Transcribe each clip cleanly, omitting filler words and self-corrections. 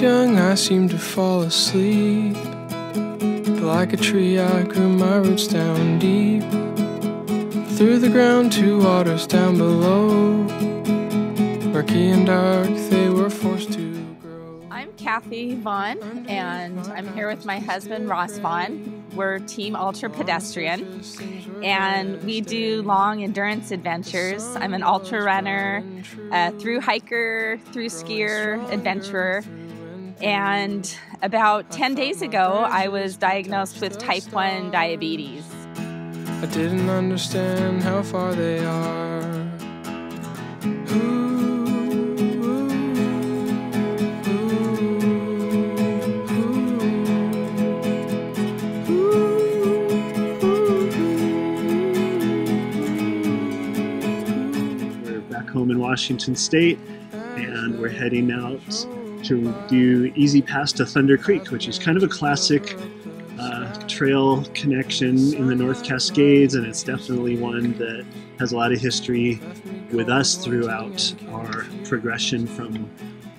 Young, I seemed to fall asleep, but like a tree I grew my roots down deep, through the ground to waters down below, murky and dark they were forced to grow. I'm Kathy Vaughn, and I'm here with my husband Ras Vaughn. We're Team Ultrapedestrian, and we do long endurance adventures. I'm an ultra runner, through hiker, through skier, adventurer. And about 10 days ago, I was diagnosed with type 1 diabetes. I didn't understand how far they are. We're back home in Washington State, and we're heading out to do Easy Pass to Thunder Creek, which is kind of a classic trail connection in the North Cascades, and it's definitely one that has a lot of history with us throughout our progression from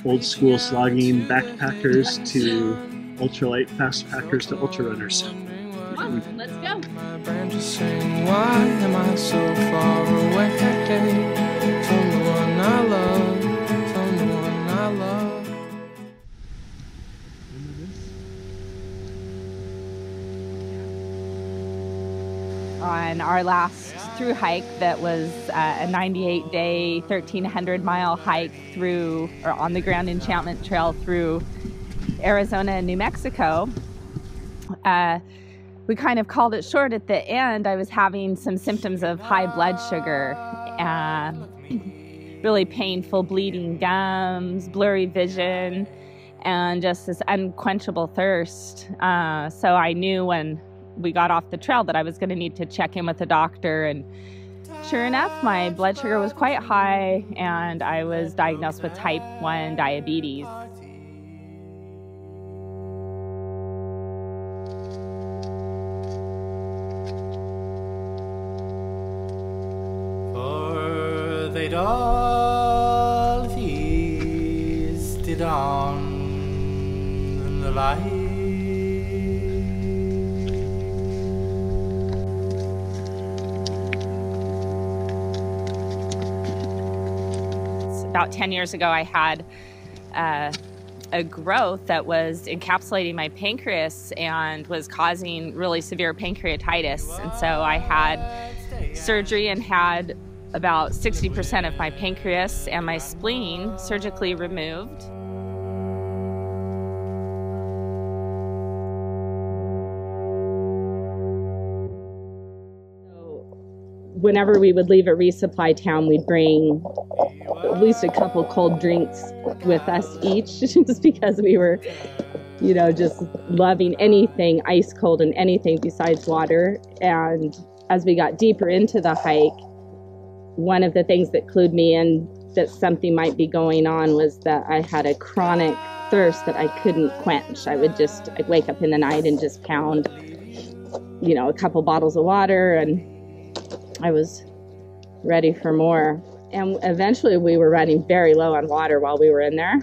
old school slogging backpackers to ultralight fast packers to ultra runners. Come on, let's go. My branches sing, why am I so far away from the one I love, from the one I love? On our last through hike, that was a 98-day, 1,300-mile hike through, or on the Ground Enchantment Trail through Arizona and New Mexico. We kind of called it short at the end. I was having some symptoms of high blood sugar, really painful bleeding gums, blurry vision, and just this unquenchable thirst. So I knew when we got off the trail that I was going to need to check in with the doctor, and sure enough, my blood sugar was quite high, and I was diagnosed with type 1 diabetes. For they'd all feasted on the light. About 10 years ago, I had a growth that was encapsulating my pancreas and was causing really severe pancreatitis. And so I had surgery and had about 60% of my pancreas and my spleen surgically removed. Whenever we would leave a resupply town, we'd bring at least a couple cold drinks with us each, just because we were, you know, just loving anything ice cold and anything besides water. And as we got deeper into the hike, one of the things that clued me in that something might be going on was that I had a chronic thirst that I couldn't quench. I'd wake up in the night and just pound, you know, a couple bottles of water, and I was ready for more. And eventually we were running very low on water while we were in there.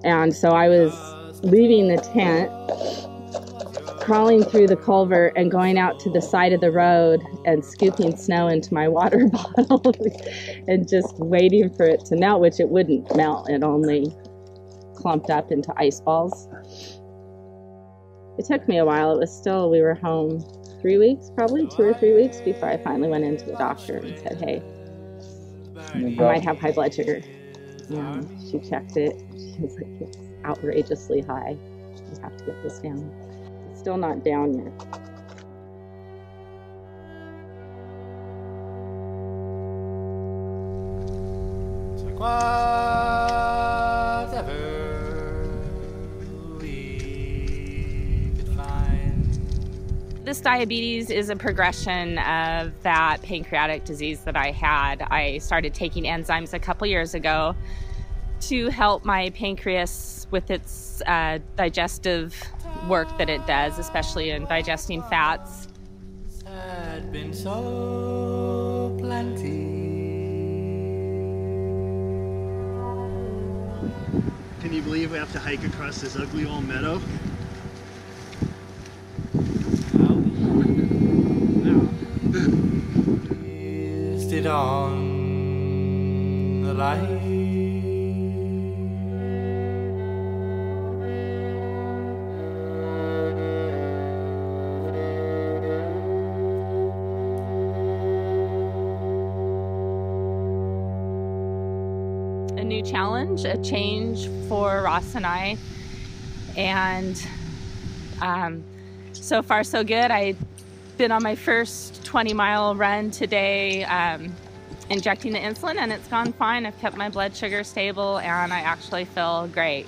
And so I was leaving the tent, crawling through the culvert and going out to the side of the road and scooping snow into my water bottle and just waiting for it to melt, which it wouldn't melt. It only clumped up into ice balls. It took me a while. We were home 3 weeks, probably 2 or 3 weeks before I finally went into the doctor and said, hey, I might have high blood sugar. She checked it. She was like, it's outrageously high. You have to get this down. It's still not down yet. It's like whatever we could find. This diabetes is a progression of that pancreatic disease that I had. I started taking enzymes a couple years ago, to help my pancreas with its digestive work that it does, especially in digesting fats. Had been so plenty. Can you believe we have to hike across this ugly old meadow? Is it on the light? A new challenge, a change for Ross and I, and so far so good. I've been on my first 20-mile run today, injecting the insulin, and it's gone fine. I've kept my blood sugar stable, and I actually feel great.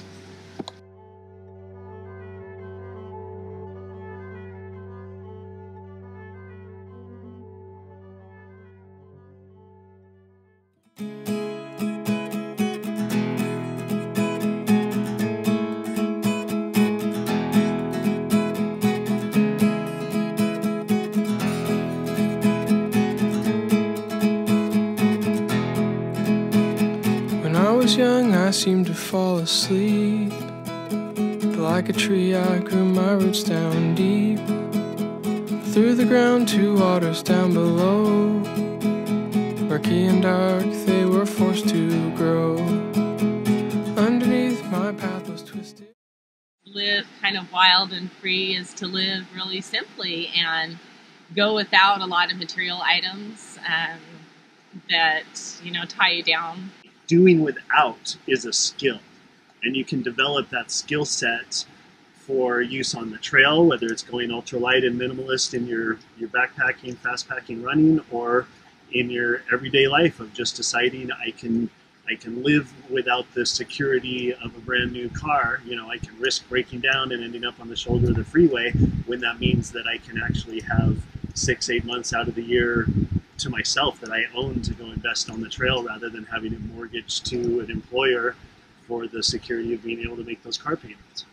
When I was young, I seemed to fall asleep. But like a tree, I grew my roots down deep. Through the ground to waters down below. Murky and dark, they were forced to grow. Underneath, my path was twisted. Live kind of wild and free is to live really simply and go without a lot of material items that, you know, tie you down. Doing without is a skill, and you can develop that skill set for use on the trail, whether it's going ultralight and minimalist in your backpacking, fast packing, running, or in your everyday life of just deciding I can live without the security of a brand new car. You know, I can risk breaking down and ending up on the shoulder of the freeway when that means that I can actually have 6-8 months out of the year to myself that I own to go invest on the trail, rather than having it mortgaged to an employer for the security of being able to make those car payments.